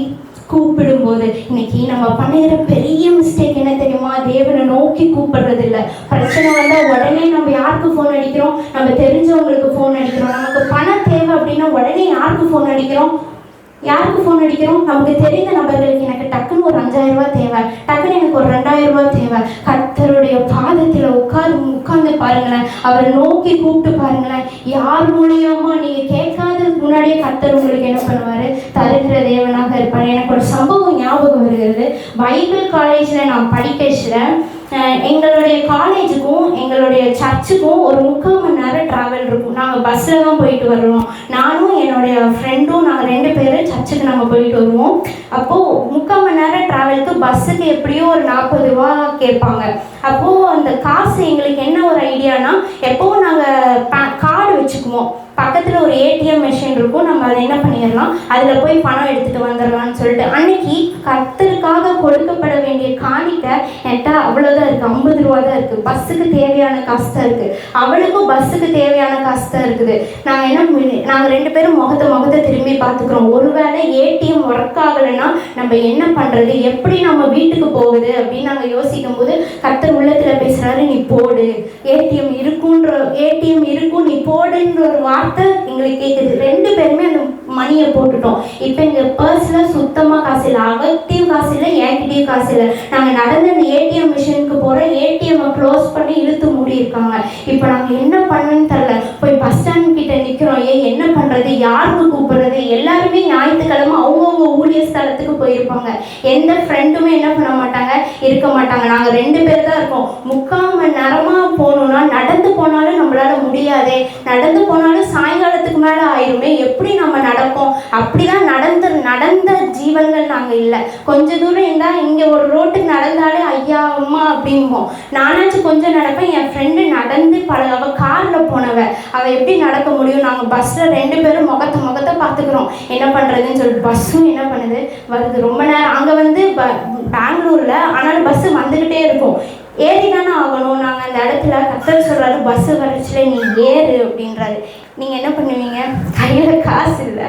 கூப்பிடும்போது, இன்னைக்கு நம்ம பண்ணுகிற பெரிய மிஸ்டேக் என்ன தெரியுமா? தேவனை நோக்கி கூப்பிடுறது இல்லை. பிரச்சனை வந்தால் உடனே நம்ம யாருக்கு ஃபோன் அடிக்கிறோம்? நம்ம தெரிஞ்சவங்களுக்கு ஃபோன் அடிக்கிறோம். நமக்கு பணம் தேவை அப்படின்னா உடனே யாருக்கு ஃபோன் அடிக்கிறோம்? நமக்கு தெரிந்த நபர்களுக்கு. எனக்கு டக்குன்னு ஒரு 5000 ரூபாய் தேவை, டக்குன்னு எனக்கு ஒரு 2000 ரூபாய் தேவை. கர்த்தருடைய பாதத்தில் உட்கார்ந்து பாருங்களேன், அவரை நோக்கி கூப்பிட்டு பாருங்களேன். யார் மூலியமா நீங்க கேட்காததுக்கு முன்னாடியே கர்த்தர் உங்களுக்கு என்ன பண்ணுவாரு? தருகிற தேவனாக இருப்பார். எனக்கு ஒரு சம்பவம் ஞாபகம் வருகிறது. பைபிள் காலேஜில் நான் படிக்கல, எங்களுடைய காலேஜுக்கும் எங்களுடைய சர்ச்சுக்கும் ஒரு 3/4 மணி நேரம் ட்ராவல் இருக்கும். நாங்கள் பஸ்ஸில் தான் போயிட்டு வருவோம். நானும் என்னுடைய ஃப்ரெண்டும் நாங்கள் 2 பேரும் சர்ச்சுக்கு நாங்கள் போயிட்டு வருவோம். அப்போது 3/4 மணி நேரம் ட்ராவலுக்கு பஸ்ஸுக்கு எப்படியோ ஒரு 40 ரூபா கேட்பாங்க. அப்போது அந்த காசு எங்களுக்கு என்ன ஒரு ஐடியானா, எப்போவும் நாங்கள் கார்டு வச்சுக்குவோம். பக்கத்தில் ஒரு ஏடிஎம் மிஷின் இருக்கும், நம்ம அதை என்ன பண்ணிடலாம், அதில் போய் பணம் எடுத்துகிட்டு வந்துடலாம்னு சொல்லிட்டு. அன்னைக்கு கர்த்தருக்காக கொடுக்கப்பட வேண்டிய காணிக்கை என்கிட்ட அவ்வளோதான் இருக்குது, 50 ரூபா தான் இருக்குது. பஸ்ஸுக்கு தேவையான காசு தான் இருக்குது, அவளுக்கும் பஸ்ஸுக்கு தேவையான காசு தான் இருக்குது. நாங்கள் 2 பேரும் முகத்தை திரும்பி பார்த்துக்குறோம். ஒருவேளை ஏடிஎம் ஒர்க் ஆகலைன்னா நம்ம என்ன பண்ணுறது, எப்படி நம்ம வீட்டுக்கு போகுது அப்படின்னு நாங்கள் யோசிக்கும் போது கர்த்தர் உள்ளத்தில் பேசுகிறாரு, நீ போடு, ஏடிஎம் இருக்கும் நீ போடுன்ற ஒரு வார்த்தை எங்களுக்கு கேட்குது. 2 பேருமே அந்த மணியை போட்டுட்டோம். இப்போ எங்கள் பர்ஸில் சுத்தமாக காசு இல்லை, அவர்கிட்டையும் காசு இல்லை, என்கிட்டையும் காசு இல்லை. நாங்கள் நடந்து அந்த ஏடிஎம் மிஷினுக்கு போகிறோம், ஏடிஎம்மை க்ளோஸ் பண்ணி இழுத்து மூடியிருக்காங்க. இப்போ நாங்கள் என்ன பண்ணணும்னு தெரில. போய் பஸ் ஸ்டாண்ட் கிட்ட நிற்கிறோம். என்ன பண்ணுறது, யாருக்கு கூப்பிடுறது? எல்லாருமே ஞாயிற்றுக்கிழமை அவங்கவுங்க ஊழிய ஸ்தலத்துக்கு போயிருப்பாங்க. எந்த ஃப்ரெண்டுமே என்ன பண்ண மாட்டாங்க, இருக்க மாட்டாங்க. நாங்கள் 2 பேர் தான் இருக்கோம். 3/4 மணி நேரமாக போகணுன்னா நடந்து போனாலும் நம்மளால் முடியாதே, நடந்து போனாலும் சாயங்காலத்துக்கு மேலே ஆயிருமே, எப்படி நம்ம நடப்போம்? அப்படிதான் நடந்த ஜீவன்கள் நாங்கள் இல்லை. கொஞ்சம் தூரம் இருந்தால் இங்கே ஒரு ரோட்டுக்கு நடந்தாலே ஐயா அம்மா அப்படிம்போம். நானாச்சும் கொஞ்சம் நடப்பேன். என் ஃப்ரெண்டு நடந்து அவள் காரில் போனவ, அவள் எப்படி நடக்க முடியும்? நாங்கள் பஸ்ஸில் 2 பேரும் முகத்தை பார்த்துக்குறோம். என்ன பண்ணுறதுன்னு சொல்லிட்டு பஸ்ஸும் என்ன பண்ணுது, வருது. ரொம்ப நேரம் அங்கே பெங்களூரில், ஆனாலும் பஸ்ஸு வந்துக்கிட்டே இருக்கும். ஏறி தானே ஆகணும். நாங்கள் அந்த இடத்துல கர்த்தர் சொல்கிறாரு, பஸ்ஸு வரச்சில் நீ ஏறு அப்படின்றாரு. நீங்கள் என்ன பண்ணுவீங்க? கையில் காசு இல்லை,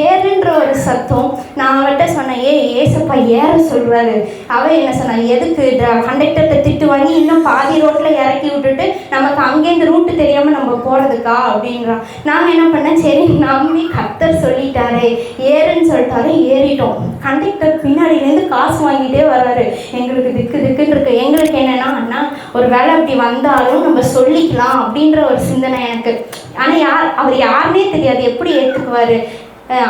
ஏறுன்ற ஒரு சத்தம். நான் அவள்கிட்ட சொன்னேன், ஏசப்பா ஏற சொல்கிறாரு. அவள் என்ன சொன்னா, எதுக்கு கண்டக்டர்கிட்ட திட்டு வாங்கி இன்னும் பாதி ரோட்டில் இறக்கி விட்டுட்டு நமக்கு அங்கேருந்து ரூட்டு தெரியாமல் நம்ம போகிறதுக்கா அப்படின்றான். நாங்கள் என்ன பண்ணேன், சரி நம்பி கர்த்தர் சொல்லிட்டாரே ஏறுன்னு சொல்லிட்டாரு, ஏறிட்டோம். கண்டக்டர் பின்னாடியிலேருந்து காசு வாங்கிட்டே வர்றாரு. எங்களுக்கு திக்குன்னு இருக்கு. எங்களுக்கு என்னன்னா, அண்ணா ஒரு வேலை அப்படி வந்தாலும் நம்ம சொல்லிக்கலாம் அப்படின்ற ஒரு சிந்தனை எனக்கு. ஆனால் அவர் யாருன்னே தெரியாது, எப்படி ஏற்றுக்குவார்?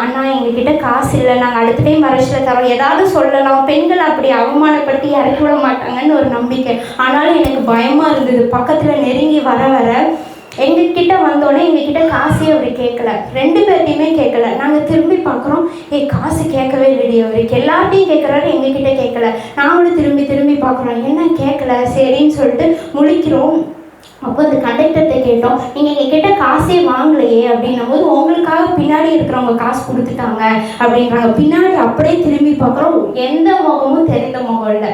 அண்ணா எங்ககிட்ட காசு இல்லை, நாங்கள் அடுத்த டைம் வரச்சில் தரோம், ஏதாவது சொல்லலாம், பெண்கள் அப்படி அவமானப்படுத்தி இறக்கி விட மாட்டாங்கன்னு ஒரு நம்பிக்கை. ஆனாலும் எனக்கு பயமாக இருந்தது. பக்கத்தில் நெருங்கி வர எங்ககிட்ட வந்தோடனே எங்ககிட்ட காசே அவர் கேட்கல, 2 பேர்ட்டையுமே கேட்கல. நாங்கள் திரும்பி பார்க்குறோம், காசு கேட்கவே இல்லைடி அவருக்கு, எல்லார்ட்டையும் கேட்குறாரு, எங்ககிட்ட கேட்கல. நாங்களும் திரும்பி பார்க்குறோம், என்ன கேட்கல, சரின்னு சொல்லிட்டு முழிக்கிறோம். அப்போ அந்த கண்டக்டர்கிட்ட கேட்டோம், நீங்கள் எங்ககிட்ட காசே வாங்கலையே அப்படின்னும் போது, உங்களுக்காக பின்னாடி இருக்கிறவங்க காசு கொடுத்துட்டாங்க அப்படின்றாங்க. பின்னாடி அப்படியே திரும்பி பார்க்குறோம், எந்த முகமும் தெரிந்த முகம் இல்லை.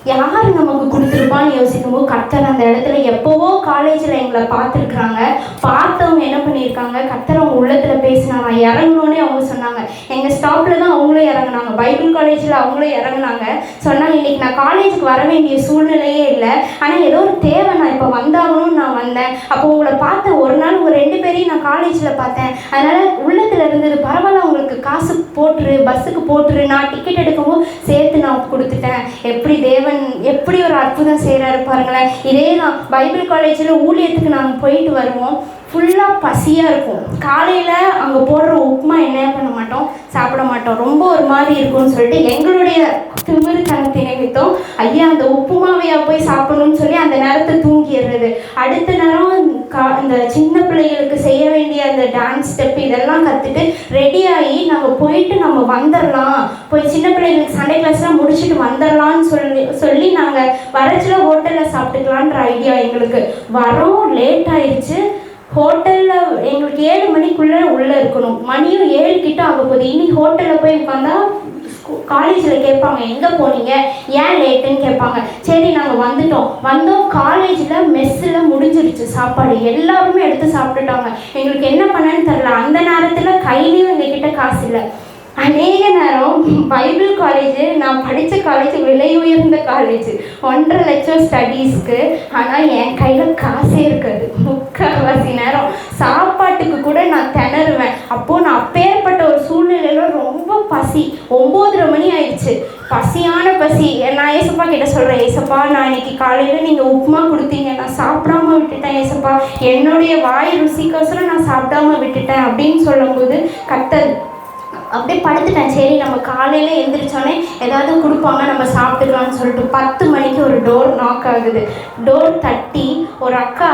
யார் நமக்கு கொடுத்துருப்பான்னு யோசிக்கும் போது கர்த்தர் அந்த இடத்துல எப்போவோ காலேஜில் எங்களை பார்த்துருக்குறாங்க. பார்த்தவங்க என்ன பண்ணியிருக்காங்க, கர்த்தர் அவங்க உள்ளத்தில் பேசினாங்க. இறங்கணுன்னே அவங்க சொன்னாங்க. எங்கள் ஸ்டாப்பில் தான் அவங்களும் இறங்குனாங்க, பைபிள் காலேஜில் அவங்களும் இறங்குனாங்க. சொன்னாங்க, இன்றைக்கி நான் காலேஜுக்கு வர வேண்டிய சூழ்நிலையே இல்லை, ஆனால் ஏதோ ஒரு தேவை, நான் இப்போ வந்தாகணும்னு நான் வந்தேன். அப்போ உங்களை பார்த்த ஒரு நாள் ஒரு 2 பேரையும் நான் காலேஜில் பார்த்தேன், அதனால் உள்ளத்தில் இருந்தது, பரவாயில்ல உங்களுக்கு காசு போட்டுரு, பஸ்ஸுக்கு போட்டுரு, நான் டிக்கெட் எடுக்கும்போது சேர்த்து நான் கொடுத்துட்டேன். எப்படி ஒரு அற்புதம் செய்கிறாரு பாருங்களேன். இதே தான் பைபிள் காலேஜில் ஊழியத்துக்கு நாங்கள் போயிட்டு வருவோம். ஃபுல்லாக பசியாக இருக்கும். காலையில் அங்கே போடுற உப்புமா என்ன பண்ண மாட்டோம், சாப்பிட மாட்டோம். ரொம்ப ஒரு மாதிரி இருக்கும்னு சொல்லிட்டு எங்களுடைய திமிருத்தனத்தை நிமித்தம் ஐயா அந்த உப்புமாவையா போய் சாப்பிடணும்னு சொல்லி அந்த நேரத்தை தூங்கிடுறது. அடுத்த நேரம் இந்த சின்ன பிள்ளைகளுக்கு செய்ய வேண்டிய அந்த டான்ஸ் ஸ்டெப் இதெல்லாம் கற்றுட்டு ரெடியாகி நாங்கள் போயிட்டு நம்ம வந்துடலாம், போய் சின்ன பிள்ளைகளுக்கு சண்டே கிளாஸ்லாம் முடிச்சுட்டு வந்துடலான்னு சொல்லி நாங்கள் வரச்சில் ஹோட்டலில் சாப்பிட்டுக்கலான்ற ஐடியா எங்களுக்கு. வரோம், லேட் ஆயிடுச்சு. ஹோட்டலில் எங்களுக்கு 7 மணிக்குள்ளே உள்ளே இருக்கணும். மணியும் 7 கிட்ட ஆக போகுது. இனி ஹோட்டலில் போய் உட்காந்தா காலேஜில் கேட்பாங்க எங்கே போனீங்க, ஏன் லேட்டுன்னு கேட்பாங்க. சரி நாங்கள் வந்தோம். காலேஜில் மெஸ்ஸில் முடிஞ்சிருச்சு சாப்பாடு, எல்லாருமே எடுத்து சாப்பிட்டுட்டாங்க. எங்களுக்கு என்ன பண்ணேன்னு தெரில. அந்த நேரத்தில் கையிலையும் எங்ககிட்ட காசு இல்லை. அநேக நேரம் பைபிள் காலேஜ், நான் படித்த காலேஜ் விலை உயர்ந்த காலேஜ், 1.5 லட்சம் ஸ்டடீஸ்க்கு. ஆனால் என் கையில் காசே இருக்காது. முக்கால்வாசி நேரம் சாப்பாட்டுக்கு கூட நான் திணறுவேன். அப்போது நான் அப்பேற்பட்ட ஒரு சூழ்நிலையில் ரொம்ப பசி. 9:30 மணி ஆயிடுச்சு. பசியான பசி. நான் ஏசப்பா கிட்ட சொல்கிறேன், ஏசப்பா நான் இன்னைக்கு காலையில் நீங்கள் உப்புமா கொடுத்தீங்க, நான் சாப்பிடாம விட்டுட்டேன் ஏசப்பா, என்னுடைய வாய் ருசிக்கோசரம் நான் சாப்பிடாம விட்டுட்டேன் அப்படின்னு சொல்லும்போது கர்த்தர் அப்படியே படுத்துட்டேன். சரி நம்ம காலையில் எழுந்திரிச்சோன்னே ஏதாவது கொடுப்பாங்க, நம்ம சாப்பிட்டுக்கலாம்னு சொல்லிட்டு 10 மணிக்கு ஒரு டோர் நாக் ஆகுது. டோர் தட்டி ஒரு அக்கா,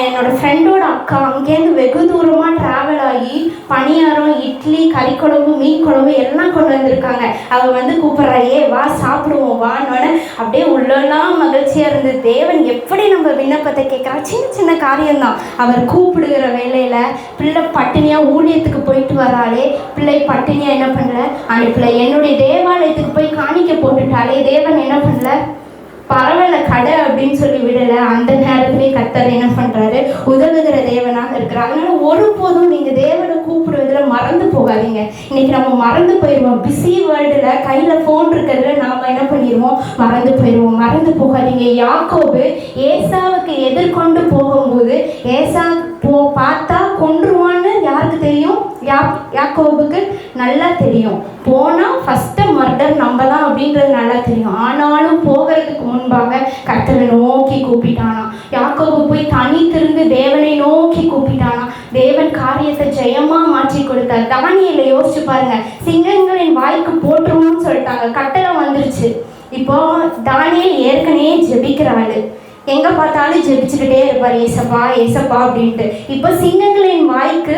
என்னோடய ஃப்ரெண்டோட அக்கா, அங்கேருந்து வெகு தூரமாக ட்ராவல் ஆகி பணியாரம், இட்லி, கறி குழம்பு, மீன் குழம்பு எல்லாம் கொண்டு வந்திருக்காங்க. அவள் வந்து கூப்பிட்றா, வா சாப்பிடுவோம் வான்னு. அப்படியே உள்ளெல்லாம் மகிழ்ச்சியாக இருந்தது. தேவன் எப்படி நம்ம விண்ணப்பத்தை கேட்குறா. சின்ன சின்ன காரியம்தான். அவர் கூப்பிடுகிற வேலையில் பிள்ளை பட்டினியாக ஊழியத்துக்கு போயிட்டு வராளே, பிள்ளை பட்டினியா என்ன பண்ணல, அனுப்பல. என்னுடைய தேவாலயத்துக்கு போய் காணிக்க போட்டுட்டாலே தேவன் என்ன பண்ணல, பரவாயில்ல கடை அப்படின்னு சொல்லி விடலை. அந்த நேரத்திலே கர்த்தர் என்ன பண்ணுறாரு, உதவுகிற தேவனாக இருக்கிறார். அதனால ஒருபோதும் நீங்கள் தேவனை கூப்பிடுவதில் மறந்து போகாதீங்க. இன்னைக்கு நம்ம மறந்து போயிடுவோம். பிஸி வேர்ல்டில் கையில் ஃபோன் இருக்கிறதுல நாம் என்ன பண்ணிடுவோம், மறந்து போகாதீங்க. யாக்கோபு ஏசாவுக்கு எதிர்கொண்டு போகும்போது ஏசா பார்த்தா கொன்றுவான்னு யாருக்கு தெரியும், யாக்கோபுக்கு நல்லா தெரியும். போனால் ஃபஸ்ட்டு மர்டர் நம்ம தான் அப்படின்றது நல்லா தெரியும். ஆனாலும் போகிறதுக்கு முன்பாக கர்த்தரை நோக்கி கூப்பிட்டானா. யாக்கோபு போய் தனித்திருந்து தேவனை நோக்கி கூப்பிட்டானா. தேவன் காரியத்தை ஜெயமாக மாற்றி கொடுத்தார். தானியேலை யோசிச்சு பாருங்க, சிங்கங்களின் வாய்க்கு போட்டுருவோம்னு சொல்லிட்டாங்க, கட்டளை வந்துருச்சு. இப்போ தானியேல் ஏற்கனவே ஜெபிக்கிறாள், எங்கே பார்த்தாலும் ஜெபிச்சுக்கிட்டே இருப்பார், ஏசப்பா ஏசப்பா அப்படின்ட்டு. இப்போ சிங்கங்களின் வாய்க்கு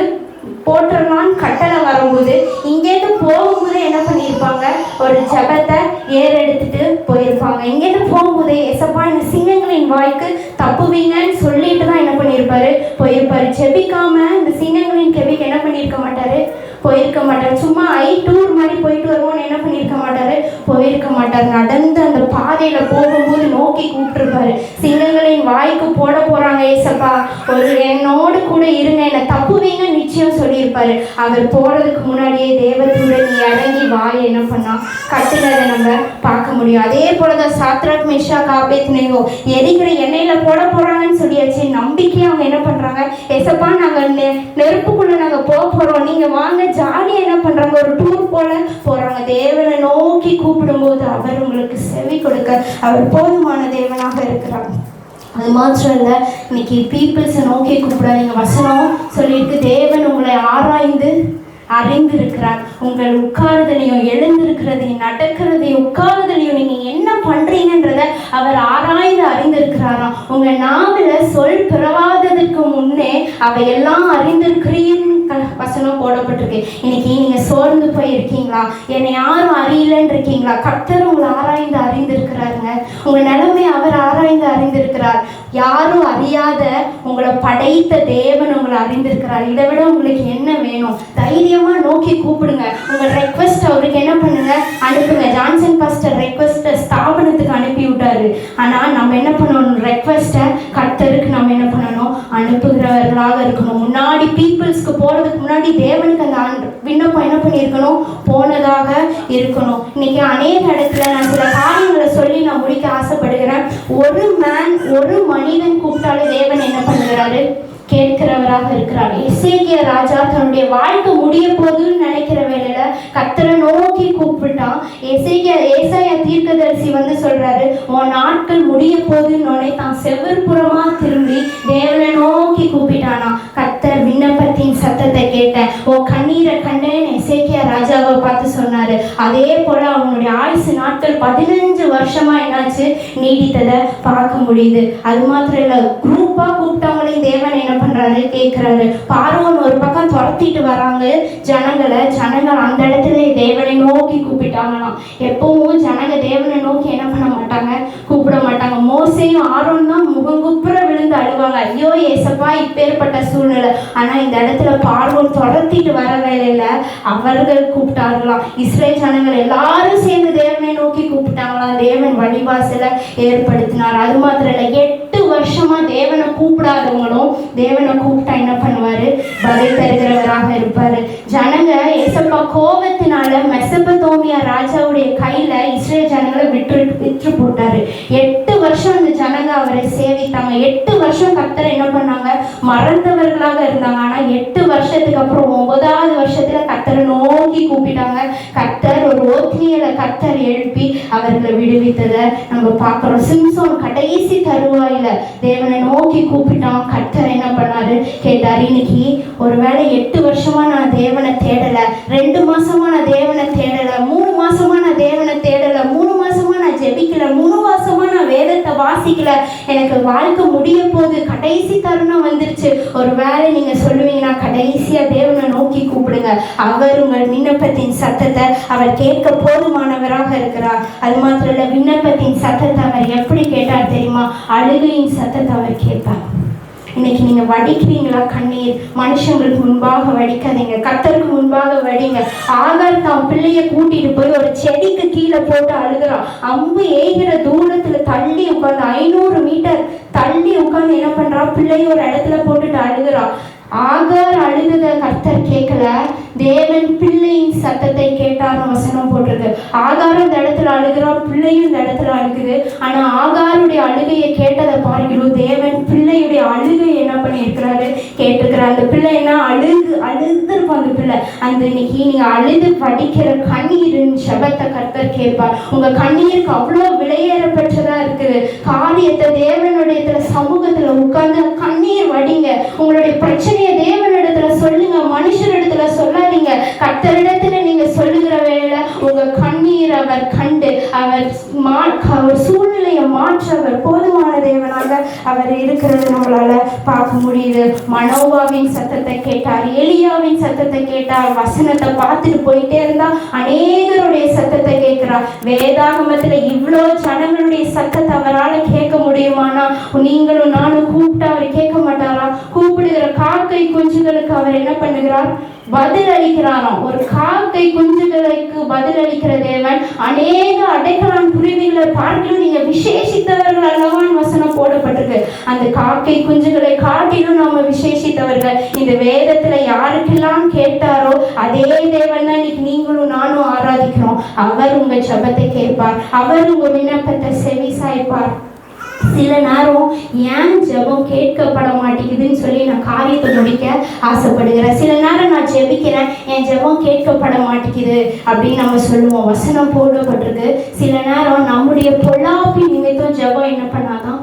போட்டுடலான்னு கட்டளை வரும்போது இங்கேருந்து போகும்போது என்ன பண்ணியிருப்பாங்க, ஒரு ஜபத்தை ஏறெடுத்துட்டு போயிருப்பாங்க. இங்கேருந்து போகும்போதே ஏசப்பா இந்த சிங்கங்களின் வாய்க்கு தப்புவீங்கன்னு சொல்லிட்டு தான் என்ன பண்ணியிருப்பாரு, போயிருப்பாரு. ஜெபிக்காம இந்த சிங்கங்களின் கெபிக்கு என்ன பண்ணியிருக்க மாட்டாரு, போயிருக்க மாட்டார். சும்மா டூர் மாதிரி போயிட்டு வருவோன்னு என்ன பண்ணியிருக்க மாட்டார், போயிருக்க மாட்டார். நடந்து அந்த பாதையில் போகும்போது நோக்கி கூப்பிட்டுருப்பாரு, சிங்கங்களின் வாய்க்கு போட போகிறாங்க ஏசப்பா, ஒரு என்னோடு கூட இருங்க, என்னை தப்புவீங்க நிச்சயம் சொல்லியிருப்பாரு. அவர் போகிறதுக்கு முன்னாடியே தேவதூதன் நீ இறங்கி வாயை என்ன பண்ணா கட்டுனதை நம்ம பார்க்க முடியும். அதே போல தான் சாத்ராக் மேஷாக் ஆபேத்நேகோ எரிகிற எண்ணெயில் போட போகிறாங்கன்னு சொல்லியாச்சு. நம்பிக்கையை அவங்க என்ன பண்ணுறாங்க, ஏசப்பா நாங்கள் நெருப்புக்குள்ளே நாங்கள் போக போகிறோம், நீங்கள் வாங்க ஜாலியாக என்ன பண்ணுறாங்க, ஒரு டூர் போல போகிறாங்க. தேவனை நோக்கி கூப்பிடும்போது அவர் உங்களுக்கு செவி கொடுக்க அவர் போதுமான தேவனாக இருக்கிறார். அது மாத்திரம் இல்லை, இன்னைக்கு பீப்புள்ஸை நோக்கி கூப்பிடாதீங்க. வசனம் சொல்லியிருக்கு, தேவன் உங்களை ஆராய்ந்து அறிந்திருக்கிறார். உங்கள் உட்காருதலையும் எழுந்திருக்கிறதையும் நடக்கிறதையும் உட்காருதலையும் நீங்கள் என்ன பண்ணுறீங்கன்றத அவர் ஆராய்ந்து அறிந்திருக்கிறாராம். உங்கள் நாவில் சொல் பிறவாததற்கு முன்னே அவையெல்லாம் அறிந்திருக்கிறீன்னு வசனம் போடப்பட்டிருக்கு. இன்னைக்கு நீங்கள் சோர்ந்து போய் இருக்கீங்களா, என்னை யாரும் அறியலன்னு இருக்கீங்களா, கர்த்தர் உங்களை ஆராய்ந்து அறிந்திருக்கிறாருங்க. உங்கள் நிலைமை அவர் ஆராய்ந்து அறிந்திருக்கிறார். யாரும் அறியாத உங்களை படைத்த தேவன் உங்களை அறிந்திருக்கிறார். இதை விட உங்களுக்கு என்ன வேணும்? தைரியமா நோக்கி கூப்பிடுங்க. உங்கள் ரெக்வஸ்ட் அவருக்கு என்ன பண்ணுங்க, அனுப்புங்க. ஜான்சன் பாஸ்டர் ரெக்வஸ்ட்டை ஸ்தாபனத்துக்கு அனுப்பி விட்டாரு. ஆனால் நம்ம என்ன பண்ணணும், ரெக்வஸ்ட்டை கர்த்தருக்கு நம்ம என்ன பண்ணணும், அனுப்புகிறவர்களாக இருக்கணும். முன்னாடி பீப்புள்ஸ்க்கு போகிறதுக்கு முன்னாடி தேவனுக்கு அந்த விண்ணப்பம் என்ன பண்ணியிருக்கணும், போனதாக இருக்கணும். இன்னைக்கு அநேக இடத்துல நான் சில காரியங்களை சொல்லி நான் முடிக்க ஆசைப்படுகிறேன். ஒரு மனிதன் கூப்பிட்டாலே தேவன் என்ன பண்ணுகிறாரு, கேட்கிறவர் ஆண்டவராக இருக்கிறார். எசேக்கியா ராஜா தன்னுடைய வாழ்க்கை முடிய போதுன்னு நினைக்கிற வேளையில கர்த்தரை நோக்கி கூப்பிட்டான். ஏசாயா தீர்க்கதரிசி சொல்றாரு, உன் நாட்கள் முடிய போதுன்னு தான் செவ்வற்புறமா திரும்பி தேவனை நோக்கி கூப்பிட்டானா. கர்த்தர் விண்ணப்பத்தின் சத்தத்தை கேட்டேன், உன் கண்ணீரை கண்டேன்னு எசேக்கியா ராஜாவை பார்த்து சொன்னாரு. அதே போல அவனுடைய ஆயுசு நாட்கள் 15 வருஷமா என்னாச்சு நீடித்ததை பார்க்க முடியுது. அது மாத்திரம் இல்ல, குரூப்பா கூப்பிட்டவங்களையும் தேவன் என்ன பண்றாரு கேட்கிறாரு. பார்வோன் ஒரு பக்கம் துரத்திட்டு வராங்க ஜனங்கள் அந்த இடத்துல தேவனை நோக்கி கூப்பிட்டாங்களாம். எப்பவும் ஜனங்க தேவனை நோக்கி என்ன பண்ண மாட்டாங்க, கூப்பிட மாட்டாங்க. மோசேயும் ஆரோன் தான் முகங்குப்புற விழுந்து அழுவாங்க, ஐயோ ஏசப்பா இப்பேற்பட்ட சூழ்நிலை. ஆனா இந்த இடத்துல பார்வோன் துரத்திட்டு வர வேலையில அவர்கள் கூப்பிட்டார்களாம். இஸ்ரேல் ஜனங்கள் எல்லாரும் சேர்ந்து தேவனை நோக்கி கூப்பிட்டாங்களாம். தேவன் வழிவாசலை ஏற்படுத்தினார். அது மாத்திரம் இல்ல, 8 வருஷமா தேவனை கூப்பிடாதவங்களும் தேவனை கூப்பிட்டா என்ன பண்ணுவாரு, பதில் தருகிறவராக இருப்பாரு. ஜனங்க ஏசப்பா கோபத்தினால மெசபத்தோமியா ராஜாவுடைய கையில இஸ்ரேல் ஜனங்களை விற்று போட்டாரு. 8 வருஷம் அந்த ஜனங்க அவரை சேவித்தாங்க. 8 வருஷம் கர்த்தரை என்ன பண்ணாங்க, மறந்தவர்களாக இருந்தாங்க. ஆனா 8 வருஷத்துக்கு அப்புறம் 9வது வருஷத்துல கர்த்தரை நோக்கி கூப்பிட்டாங்க. கர்த்தர் ஒரு ஓத்னியலை கர்த்தர் எழுப்பி அவர்களை விடுவித்ததை நம்ம பார்க்கிறோம். சிம்சோன் கடைசி தருவாயில தேவனை நோக்கி கூப்பிட்டான். கர்த்தர் என்ன பண்ணாரு கேட்டாரு. இன்னைக்கு ஒருவேளை 8 வருஷமா நான் தேவனை தேடல, 2 மாசமா நான் தேவனை தேடல, 3 மாசமா நான் தேவனை தேடல, 3 மாசமா நான் ஜெபிக்கல, 3 மாசமா நான் வேதத்தை வாசிக்கல, எனக்கு வாழ்க்கை முடிய போது, கடைசி தருணம் வந்துருச்சு. ஒருவேளை நீங்க சொல்லுவீங்கன்னா கடைசியா தேவனை நோக்கி கூப்பிடுங்க. அவர் உங்கள் விண்ணப்பத்தின் சத்தத்தை அவர் கேட்க போதுமானவராக இருக்கிறார். அது மாத்திரம் இல்ல, விண்ணப்பத்தின் சத்தத்தை அவர் எப்படி கேட்டார் தெரியுமா, அழுகையின் சத்தத்தை அவர் கேட்பார். இன்னைக்கு நீங்க வடிக்கிறீங்களா கண்ணீர்? மனுஷங்களுக்கு முன்பாக வடிக்காதீங்க, கர்த்தருக்கு முன்பாக வடிங்க. ஆகார் தான் பிள்ளைய கூட்டிட்டு போய் ஒரு செடிக்கு கீழே போட்டு அழுகிறான். அம்பு ஏகிற தூரத்துல தள்ளி உட்காந்து 500 மீட்டர் தள்ளி உட்காந்து என்ன பண்றான், பிள்ளைய ஒரு இடத்துல போட்டுட்டு அழுகிறான். ஆகார் அழுத கர்த்தர் கேட்கல, தேவன் பிள்ளையின் சத்தத்தை கேட்டார்னு வசனம் போட்டிருக்கு. ஆகாரும் இந்த இடத்துல அழுகிறான், பிள்ளையும் இந்த இடத்துல அழுகுது. ஆனா ஆகாருடைய அழுகையை கேட்டதை பார்க்கிறோம், தேவன் பிள்ளையுடைய அழுகையை என்ன பண்ணி இருக்கிறாரு கேட்டிருக்கிறார். அந்த பிள்ளை என்ன அழுதுருப்போம். அந்த பிள்ளை இன்னைக்கு நீங்க அழுது படிக்கிற கண்ணீரின் சபத்தை கர்த்தர் கேட்பார். உங்க கண்ணீருக்கு அவ்வளோ விலையேறப்பட்டதா இருக்குது. காரியத்தை தேவனுடைய சமூகத்துல உட்கார்ந்து கண்ணீர் வடிங்க. உங்களுடைய பிரச்சனையை தேவனிடத்துல சொல்லுங்க, மனுஷனிடத்துல சொல்லாதீங்க. கர்த்தரிடத்துல நீங்க சொல்லுகிற வேளையில உங்க கண்ணீர் அவர் கண்டு அவர் சூழ்நிலையை மாற்ற அவர் போதுமான தேவனாக அவர் இருக்கிறது நம்மளால பார்க்க முடியுது. மனோவாவின் சத்தத்தை கேட்டார், எலியாவின் சத்தத்தை கேட்டார். வசனத்தை பார்த்துட்டு போயிட்டே இருந்தா அநேகருடைய சத்தத்தை கேட்கிறார். வேதாகமத்துல இவ்வளோ ஜனங்களுடைய சத்தத்தை அவரால் கேட்க முடியுமானா நீங்களும் நானும் கூப்பிட்டு அவர் கேட்க மாட்டாரா? கூப்பிடுகிற காக்கை குஞ்சுகளுக்கு அவர் என்ன பண்ணுகிறார், பதில் அளிக்கிறாராம். ஒரு காக்கை குஞ்சுகளுக்கு பதில் அளிக்கிற தேவன் அநேக அடைக்கலான் குருவிகளை பார்க்கலும் நீங்க விசேஷித்தவர்கள் அல்லவான் வசனம் போடப்பட்டிருக்கு. அந்த காக்கை குஞ்சுகளை காட்டிலும் நாம விசேஷித்தவர்கள். இந்த வேதத்துல யாருக்கெல்லாம் கேட்டாரோ அதே தேவன் தான் இன்னைக்கு நீங்களும் நானும் ஆராதிக்கிறோம். அவர் உங்க ஜெபத்தை கேட்பார், அவர் உங்க விண்ணப்பத்தை செவி சாய்ப்பார். சில நேரம் ஏன் ஜெபம் கேட்கப்பட மாட்டேங்குதுன்னு சொல்லி நான் காரியத்தை முடிக்க ஆசைப்படுகிறேன். சில நேரம் நான் ஜெபிக்கிறேன், என் ஜெபம் கேட்கப்பட மாட்டேங்குது அப்படின்னு நம்ம சொல்லுவோம். வசனம் போடப்பட்டிருக்கு. சில நேரம் நம்முடைய பொல்லாப்பி நிமித்தம் ஜெபம் என்ன பண்ணாதான்,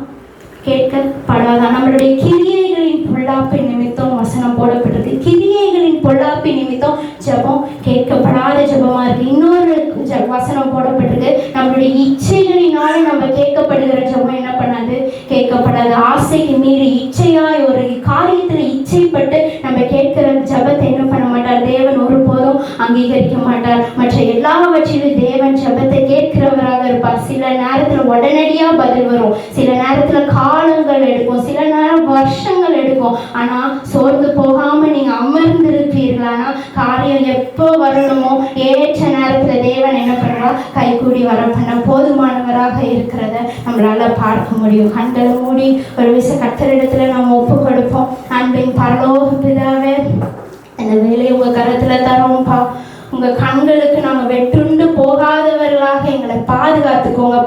கேட்கப்படாதான். நம்மளுடைய கிரியைகளின் பொல்லாப்பி நிமித்தம் வசனம் போடப்பட்டிருக்கு. கிரியைகளின் பொல்லாப்பி நிமித்தம் ஜெபம் கேட்கப்படாத ஜெபமா இருக்கு. இன்னொரு வசனம் போடப்பட்டிருக்கு, நம்மளுடைய இச்சைகளினால நம்ம கேட்கப்படுகிற ஜெபம் என்ன பண்ணாது, கேட்கப்படாது. ஆசைக்கு மீறி இச்சையாய் ஒரு காரியத்துல இச்சைப்பட்டு நம்ம கேட்கிற ஜெபத்தை என்ன பண்ண மாட்டார் தேவன், ஒருபோதும் அங்கீகரிக்க மாட்டார். மற்ற எல்லாவற்றிலும் தேவன் ஜெபத்தை கேட்கிறவராக இருப்பார். சில நேரத்துல உடனடியா பதில் வரும், சில நேரத்துல காலங்கள் எடுக்கும், சில நேரம் வருஷங்கள் எடுக்கும். ஆனா சோர்ந்து போகாம நீங்க அமர்ந்திருப்பீர்களானா காரியம் எப்போ வரணுமோ ஏற்ற நேரத்துல தேவன் என்ன பண்ணுவா, கைகூடி வர பண்ண போதுமானவராக இருக்கிறத நம்மளால பார்க்க முடியும். கண்களை மூடி ஒரு விஷயம் கர்த்தரிடத்துல நம்ம ஒப்பு கொடுப்போம். அன்பின் பரலோக பிதாவே, இந்த வேலையை உங்க கரத்துல தரோம்ப்பா. உங்க கண்களுக்கு நாங்க வெட்டுண்டு போகாதவர்களாக எங்களை பாதுகாத்துக்கோங்க.